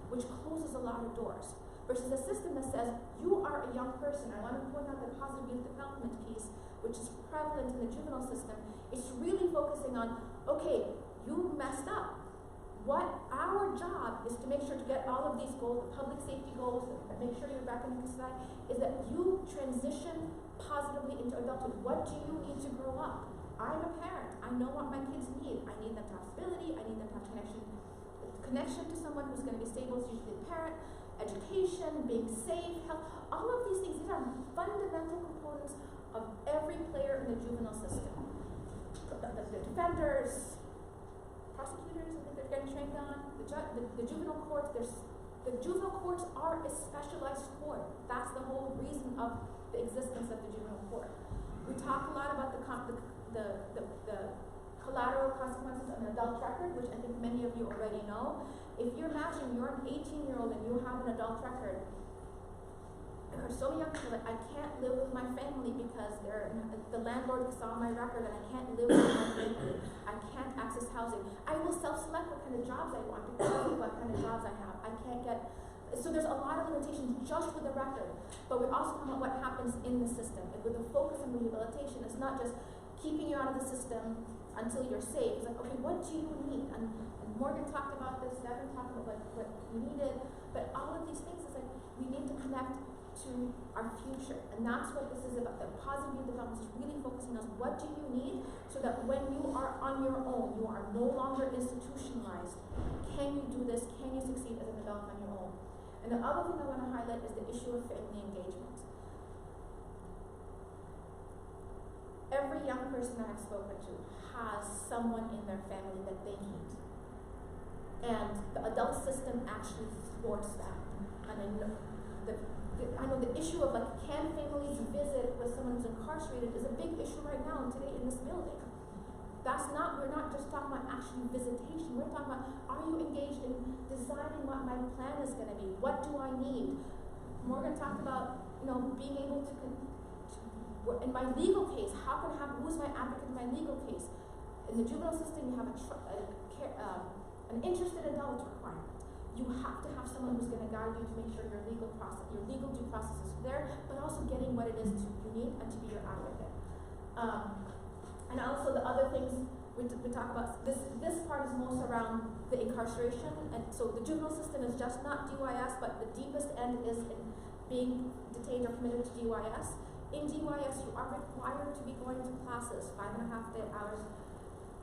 which closes a lot of doors. Versus a system that says, you are a young person. I want to point out the positive youth development piece, which is prevalent in the juvenile system. It's really focusing on, okay, you messed up. What our job is to make sure to get all of these goals, the public safety goals, and make sure you're back in the society, is that you transition positively into adulthood. What do you need to grow up? I'm a parent. I know what my kids need. I need them to have stability. I need them to have connection to someone who's going to be stable, is usually a parent. Education, being safe, health, all of these things, these are fundamental components of every player in the juvenile system. The defenders, prosecutors, I think they're getting trained on, the juvenile courts, the juvenile courts are a specialized court. That's the whole reason of the existence of the juvenile court. We talk a lot about the collateral consequences of an adult record, which I think many of you already know. If you imagine you're an 18-year-old and you have an adult record, there are so many young people that I can't live with my family because the landlord saw my record and I can't live with my family. I can't access housing. I will self-select what kind of jobs I want because of what kind of jobs I have. I can't get. So there's a lot of limitations just with the record. But we're also talking about what happens in the system. Like with the focus on rehabilitation, it's not just keeping you out of the system until you're safe. It's like, okay, what do you need? And Morgan talked about this, Devin talked about what we needed, but all of these things is like, we need to connect to our future. And that's what this is about. The positive youth development is really focusing on what do you need so that when you are on your own, you are no longer institutionalized. Can you do this? Can you succeed as an adult on your own? And the other thing I want to highlight is the issue of family engagement. Every young person that I've spoken to has someone in their family that they need. And the adult system actually thwarts that. And I know the issue of like, can families visit with someone who's incarcerated is a big issue right now today in this building. We're not just talking about actually visitation. We're talking about, are you engaged in designing what my plan is going to be? What do I need? Morgan talked about, being able to in my legal case, who's my advocate in my legal case? In the juvenile system, you have an interested adult requirement. You have to have someone who's going to guide you to make sure your legal due process is there, but also getting what it is you need and to be your advocate. And also the other things we talk about, this part is most around the incarceration, and so the juvenile system is just not DYS, but the deepest end is in being detained or committed to DYS. In DYS, you are required to be going to classes, 5.5 hours.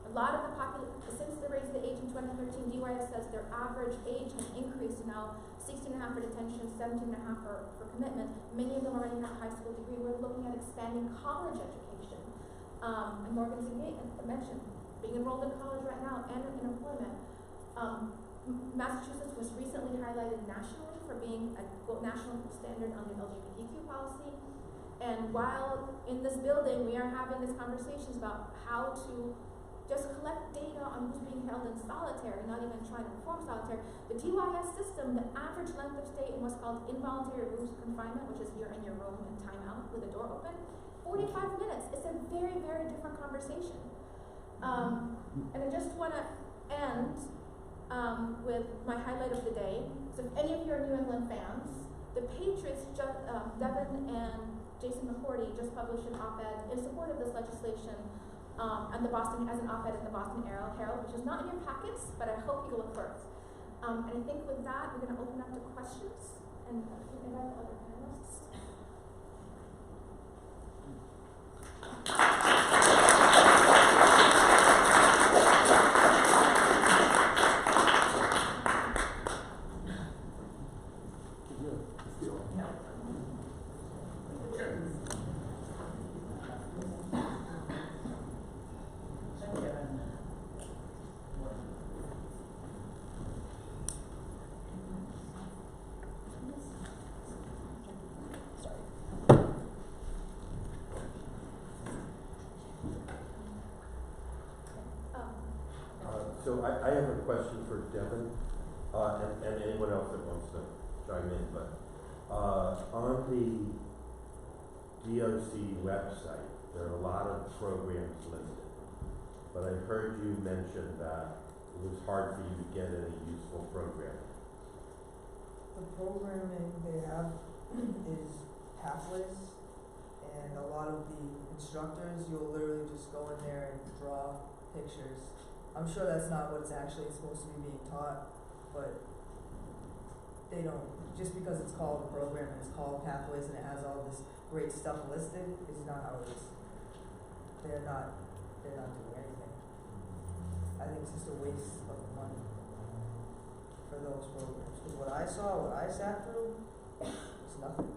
A lot of the population, since they raised the age in 2013, DYS says their average age has increased to now 16.5 for detention, 17.5 for commitment. Many of them already have a high school degree. We're looking at expanding college education. And Morgan's mentioned being enrolled in college right now and in employment. Massachusetts was recently highlighted nationally for being a national standard on the LGBTQ policy. And while in this building we are having these conversations about how to just collect data on who's being held in solitary, not even trying to perform solitary, the DYS system, the average length of stay in what's called involuntary rooms confinement, which is you're in your room and time out with the door open, 45 minutes. It's a very, very different conversation. And I just want to end with my highlight of the day. So if any of you are New England fans, the Patriots, Devin and Jason McCourty just published an op-ed in support of this legislation and as an op-ed in the Boston Herald, which is not in your packets, but I hope you look for it. And I think with that, we're going to open up to questions and invite the other panelists. So I have a question for Devin and anyone else that wants to chime in, but on the DOC website, there are a lot of programs listed, but I heard you mention that it was hard for you to get any useful programming. The programming they have is pathways, and a lot of the instructors, you'll literally just go in there and draw pictures. I'm sure that's not what's actually supposed to be being taught, but they don't, just because it's called a program and it's called pathways and it has all this great stuff listed, is not how it is. They're not doing anything. I think it's just a waste of money for those programs. Because what I saw, what I sat through, it's nothing.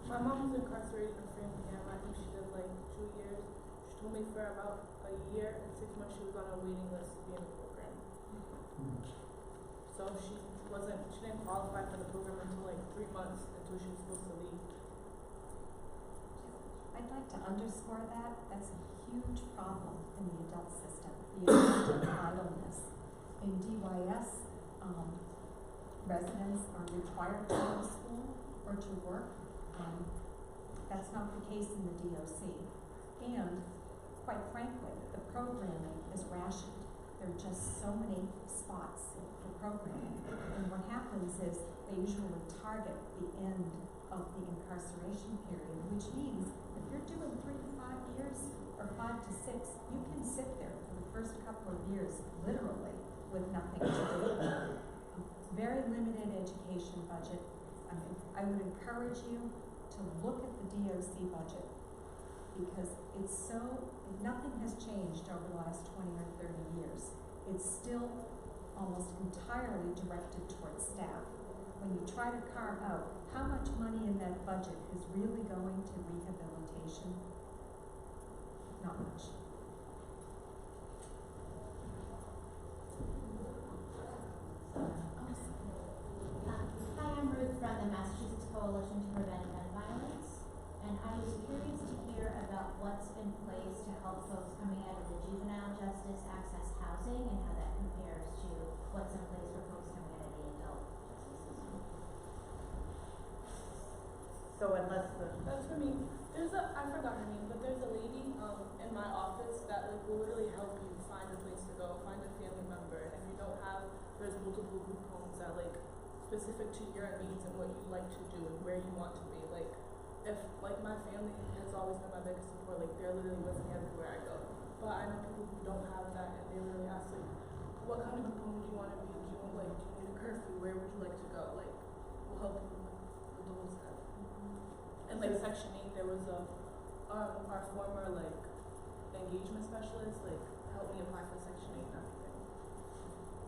My mom was incarcerated in Framingham. I think she did like 2 years. She told me for about a year and 6 months she was on a waiting list to be in the program. So she didn't qualify for the program until like 3 months until she was supposed to leave. I'd like to underscore that. That's a huge problem in the adult system, the amount of idleness. In DYS, residents are required to go to school or to work. That's not the case in the DOC. And quite frankly, the programming is rationed. There are just so many spots for programming. And what happens is they usually target the end of the incarceration period, which means if you're doing 3 to 5 years or 5 to 6, you can sit there for the first couple of years, literally, with nothing to do. Very limited education budget. I mean, I would encourage you to look at the DOC budget because it's nothing has changed over the last 20 or 30 years. It's still almost entirely directed towards staff. When you try to carve out how much money in that budget is really going to rehabilitation, not much. Hi, I'm Ruth from the Massachusetts Coalition to Prevent Gun Violence, and I was curious to hear about what's in place to help folks coming out of the juvenile justice access housing and how that compares to what's in place for folks coming out of the adult justice system. So unless That's for me. I forgot her name, but there's a lady in my office that like will literally help you find a place to go, find a family member, and if you don't have, there's multiple group homes that like specific to your needs and what you like to do and where you want to be. Like if like my family has always been my biggest support, like they're literally with me everywhere I go. But I know people who don't have that and they literally ask like, what kind of group home do you want to be? Do you need a curfew? Where would you like to go? Like we'll help you with those stuff. And like Section 8, there was our former like engagement specialist like helped me apply for Section 8 and everything.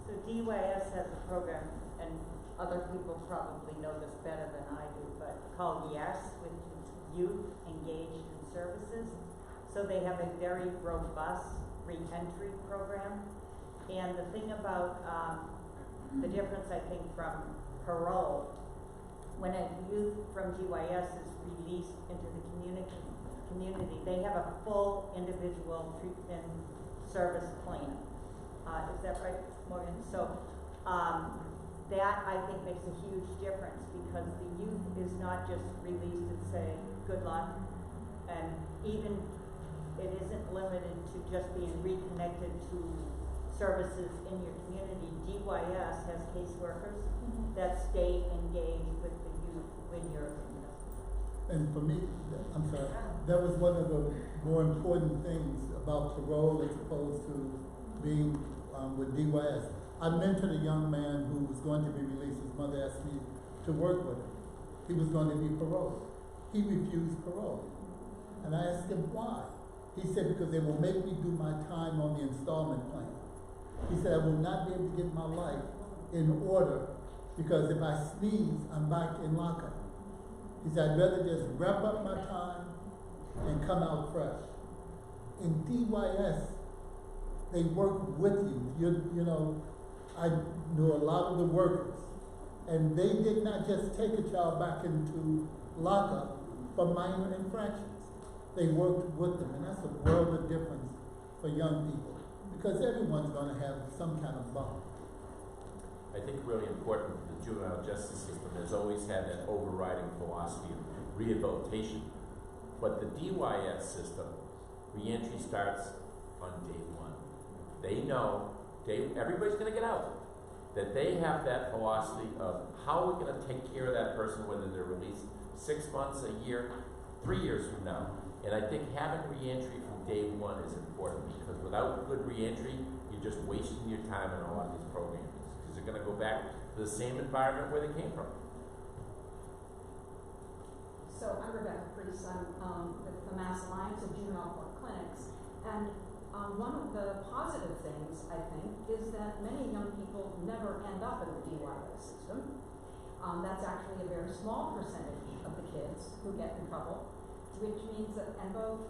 So DYS has a program, and other people probably know this better than I do, but called YES, which is Youth Engaged in Services. So they have a very robust re-entry program. And the thing about the difference, I think, from parole, when a youth from DYS is released into the community, they have a full individual treatment service plan. Is that right, Morgan? So that I think makes a huge difference because the youth is not just released and say, good luck, and even it isn't limited to just being reconnected to services in your community. DYS has caseworkers that stay engaged with the youth when you're in the. And for me, I'm sorry, that was one of the more important things about parole as opposed to being with DYS. I mentored a young man who was going to be released. His mother asked me to work with him. He was going to be paroled. He refused parole. And I asked him why. He said, because they will make me do my time on the installment plan. He said, I will not be able to get my life in order because if I sneeze, I'm back in lockup. He said, I'd rather just wrap up my time and come out fresh. In DYS, they work with you. You know, I knew a lot of the workers, and they did not just take a child back into lockup for minor infractions. They worked with them, and that's a world of difference for young people, because everyone's going to have some kind of bump. I think really important, the juvenile justice system has always had that overriding philosophy of rehabilitation. But the DYS system, reentry starts on day one. They know everybody's going to get out. that they have that philosophy of how we're gonna take care of that person, whether they're released 6 months, a year, 3 years from now. And I think having reentry from day one is important, because without good reentry, you're just wasting your time in a lot of these programs, because they're gonna go back to the same environment where they came from. So I'm Rebecca Priest, I'm with the Mass Alliance of Juvenile Court Clinics, and one of the positive things, I think, is that many young people never end up in the DYS system. That's actually a very small percentage of the kids who get in trouble, which means that, and both,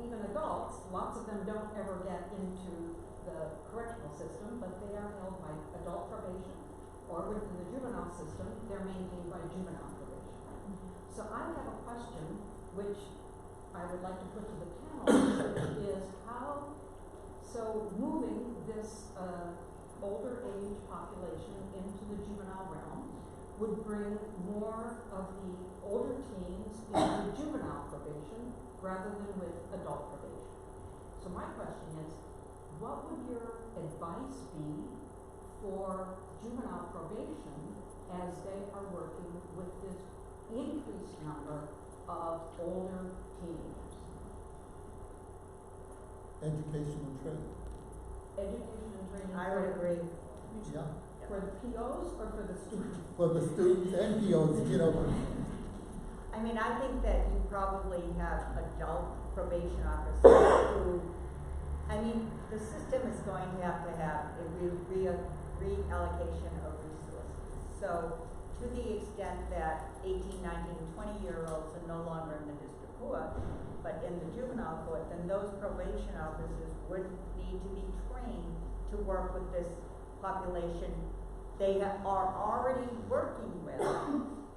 even adults, lots of them don't ever get into the correctional system, but they are held by adult probation, or within the juvenile system, they're maintained by juvenile probation. So I have a question, which I would like to put to the panel, which is how, so moving this older age population into the juvenile realm would bring more of the older teens into juvenile probation rather than with adult probation. So my question is, what would your advice be for juvenile probation as they are working with this increased number of older teenagers? Education and training. Education and training. I would agree. Yeah. For the POs or for the students? For the students and POs, I mean, I think that you probably have adult probation officers who, I mean, the system is going to have a reallocation of resources. So to the extent that 18, 19, 20-year-olds are no longer in the district court, but in the juvenile court, then those probation officers would need to be trained to work with this population they are already working with,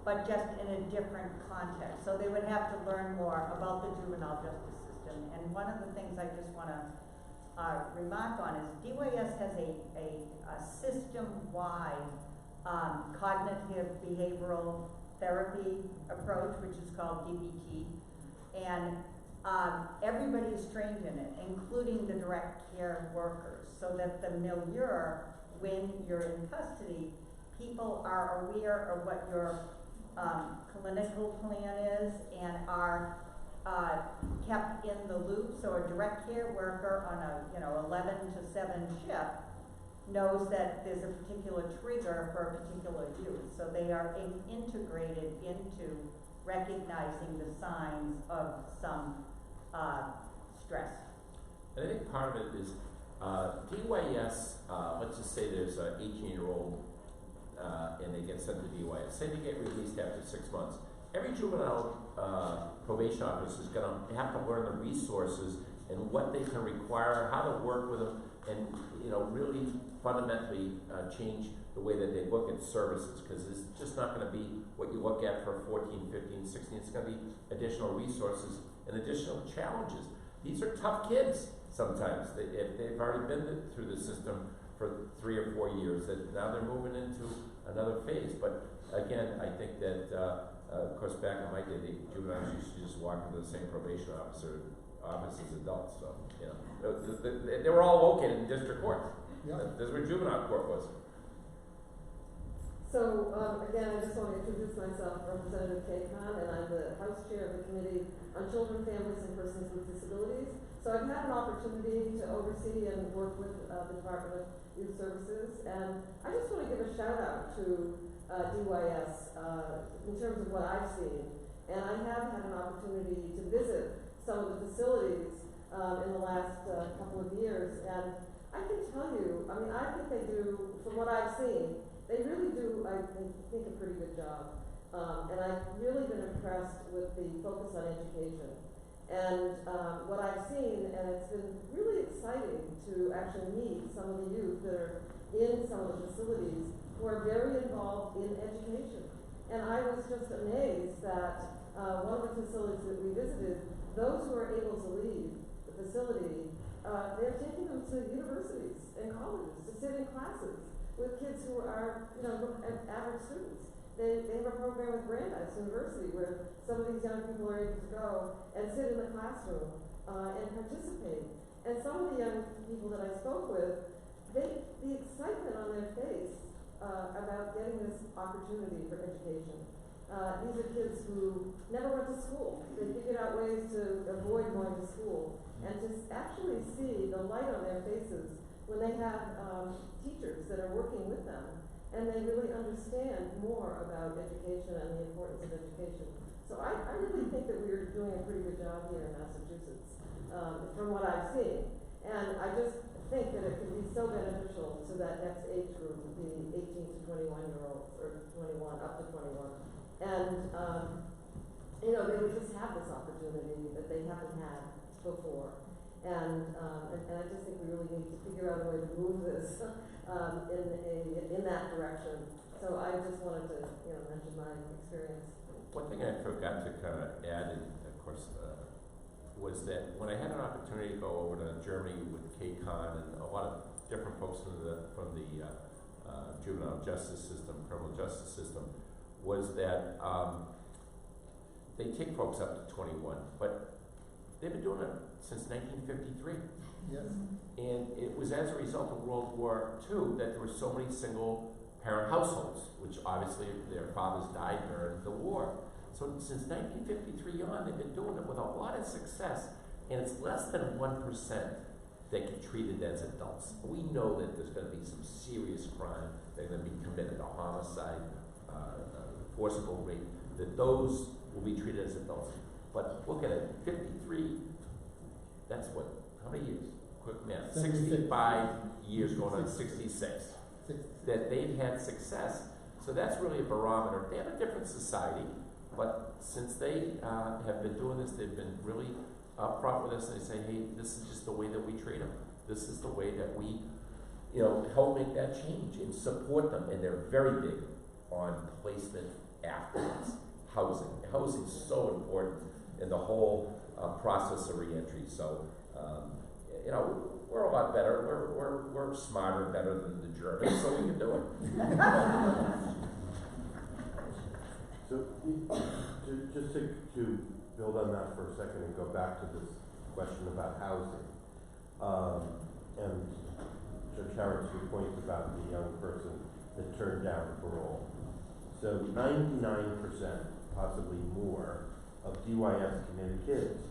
but just in a different context. So they would have to learn more about the juvenile justice system. And one of the things I just want to remark on is DYS has a system-wide cognitive behavioral therapy approach, which is called DBT, and everybody is trained in it, including the direct care workers, so that the milieu, when you're in custody, people are aware of what your clinical plan is and are kept in the loop. So a direct care worker on a 11 to 7 shift knows that there's a particular trigger for a particular youth. So they are integrated into recognizing the signs of some stress. And I think part of it is DYS, let's just say there's an 18-year-old and they get sent to DYS. Say they get released after 6 months. Every juvenile probation officer is going to have to learn the resources and what they can require, how to work with them, and really fundamentally change the way that they look at services, because it's just not going to be what you look at for 14, 15, 16. It's going to be additional resources and additional challenges. These are tough kids sometimes. If they've already been through the system for 3 or 4 years, that now they're moving into another phase. But again, I think that, of course, back in my day, the juveniles used to just walk into the same probation office as adults. So, they were all located in district courts. Yeah. That's where juvenile court was. So, again, I just want to introduce myself, Representative Kay Khan, and I'm the House Chair of the Committee on Children, Families, and Persons with Disabilities. So I've had an opportunity to oversee and work with the Department of Youth Services, and I just want to give a shout out to DYS in terms of what I've seen. And I have had an opportunity to visit some of the facilities in the last couple of years, and I can tell you, I think they do, from what I've seen, they really do, I think, a pretty good job. And I've really been impressed with the focus on education. And what I've seen, and it's been really exciting to actually meet some of the youth that are in some of the facilities who are very involved in education. And I was just amazed that one of the facilities that we visited, those who are able to leave the facility, they're taking them to universities and colleges to sit in classes with kids who are, average students. They have a program with Brandeis University where some of these young people are able to go and sit in the classroom and participate. And some of the young people that I spoke with, the excitement on their face about getting this opportunity for education. These are kids who never went to school. They figured out ways to avoid going to school, and to actually see the light on their faces when they have teachers that are working with them, and they really understand more about education and the importance of education. So I really think that we're doing a pretty good job here in Massachusetts, from what I've seen. And I just think that it can be so beneficial to that next age group, the 18 to 21-year-olds, or 21, up to 21. And, they would just have this opportunity that they haven't had before. And I just think we really need to figure out a way to move this in that direction. So I just wanted to, mention my experience. One thing I forgot to kind of add, and of course, was that when I had an opportunity to go over to Germany with KCON and a lot of different folks from the juvenile justice system, criminal justice system, was that they take folks up to 21, but they've been doing it since 1953. Yes. And it was as a result of World War II that there were so many single parent households, which obviously their fathers died during the war. So since 1953 on, they've been doing it with a lot of success, and it's less than 1% that get treated as adults. We know that there's going to be some serious crime that are going to be committed, a homicide, forcible rape, that those will be treated as adults. But look at it, 53, that's what, how many years? Quick math, 65 years going on 66. That they've had success. So that's really a barometer. They have a different society, but since they have been doing this, they've been really upfront with us, and they say, hey, this is just the way that we treat them. This is the way that we, help make that change and support them. And they're very big on placement afterwards. Housing. Housing is so important in the whole process of reentry. So, we're a lot better. We're smarter and better than the Germans, so we can do it. So, just to build on that for a second and go back to this question about housing, and Judge Harris, your point about the young person that turned down parole. So 99%, possibly more, of DYS committed kids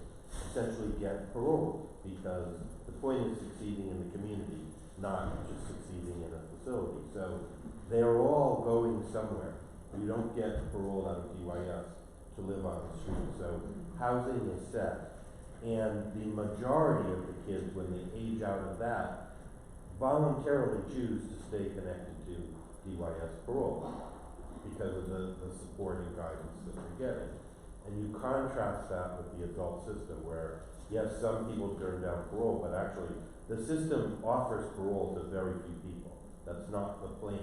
essentially get paroled, because the point is succeeding in the community, not just succeeding in a facility. So they're all going somewhere. You don't get paroled out of DYS to live on the street. So housing is set. And the majority of the kids, when they age out of that, voluntarily choose to stay connected to DYS parole because of the support and guidance that they're getting. And you contrast that with the adult system where, yes, some people turn down parole, but actually the system offers parole to very few people. That's not the plan.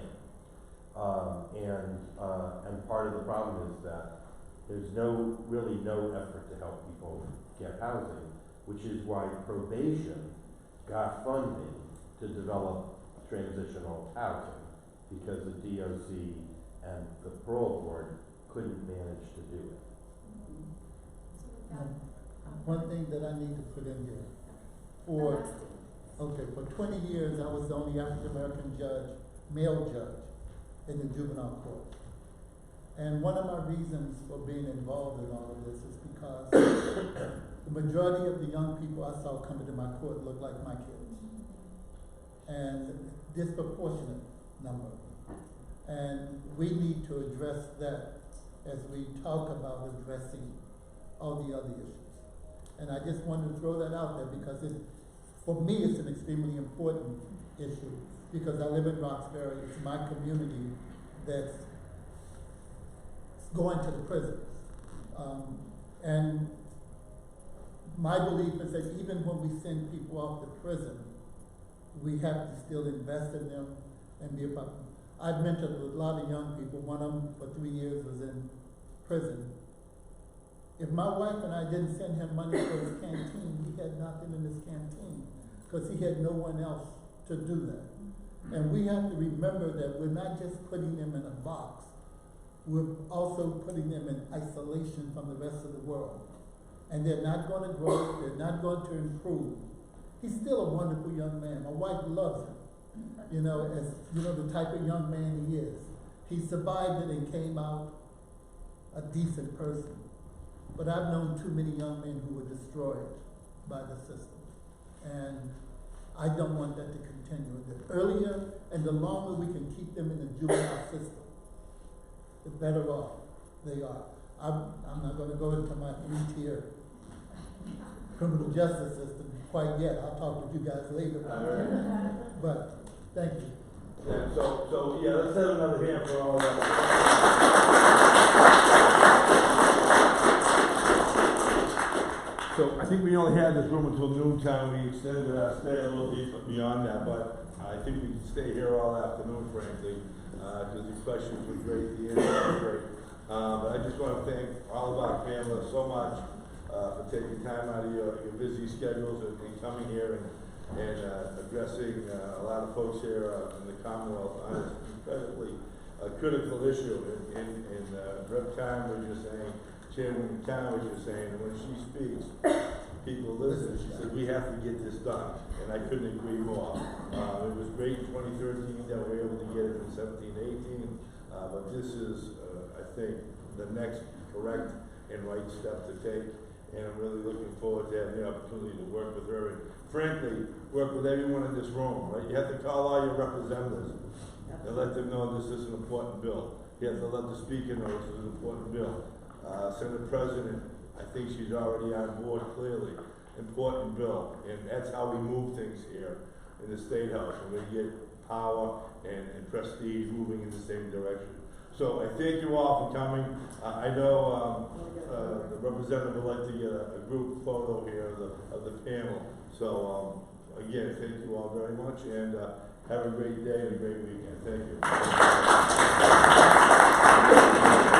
And part of the problem is that there's really no effort to help people get housing, which is why probation got funding to develop transitional housing, because the DOC and the parole board couldn't manage to do it. One thing that I need to put in here, for 20 years I was the only African American judge, male judge, in the juvenile court. And one of my reasons for being involved in all of this is because the majority of the young people I saw coming to my court looked like my kids, and disproportionate number. And we need to address that as we talk about addressing all the other issues. And I just wanted to throw that out there because for me it's an extremely important issue, because I live in Roxbury. It's my community that's going to the prisons. And my belief is that even when we send people off to prison, we have to still invest in them and be about them. I've mentored a lot of young people. One of them for 3 years was in prison. If my wife and I didn't send him money for his canteen, he had nothing in his canteen because he had no one else to do that. And we have to remember that we're not just putting them in a box, we're also putting them in isolation from the rest of the world. And they're not going to grow, they're not going to improve. He's still a wonderful young man. My wife loves him, as the type of young man he is. He survived it and came out a decent person. But I've known too many young men who were destroyed by the system. And I don't want that to continue. The earlier and the longer we can keep them in the juvenile system, the better off they are. I'm not gonna go into my 3-tier criminal justice system quite yet. I'll talk with you guys later. But, thank you. Yeah, so, yeah, let's have another hand for all of that. So I think we only had this room until noontime. We extended our stay a little bit beyond that, but I think we can stay here all afternoon, frankly, because the questions were great, the answers were great. But I just want to thank all of our panelists so much for taking time out of your busy schedules and coming here and addressing a lot of folks here in the Commonwealth on this incredibly critical issue. And Rep. Khan was just saying, Chairman Khan was just saying, when she speaks, people listen. She said, we have to get this done. And I couldn't agree more. It was great in 2013 that we were able to get it in 17-18. But this is, I think, the next correct and right step to take. And I'm really looking forward to having the opportunity to work with her and, frankly, work with everyone in this room, right? You have to call all your representatives and let them know this is an important bill. You have to let the speaker know this is an important bill. Senate President, I think she's already on board clearly. Important bill. And that's how we move things here in the State House. And we get power and prestige moving in the same direction. So I thank you all for coming. I know the representative would like to get a group photo here of the panel. So again, thank you all very much, and have a great day and a great weekend. Thank you.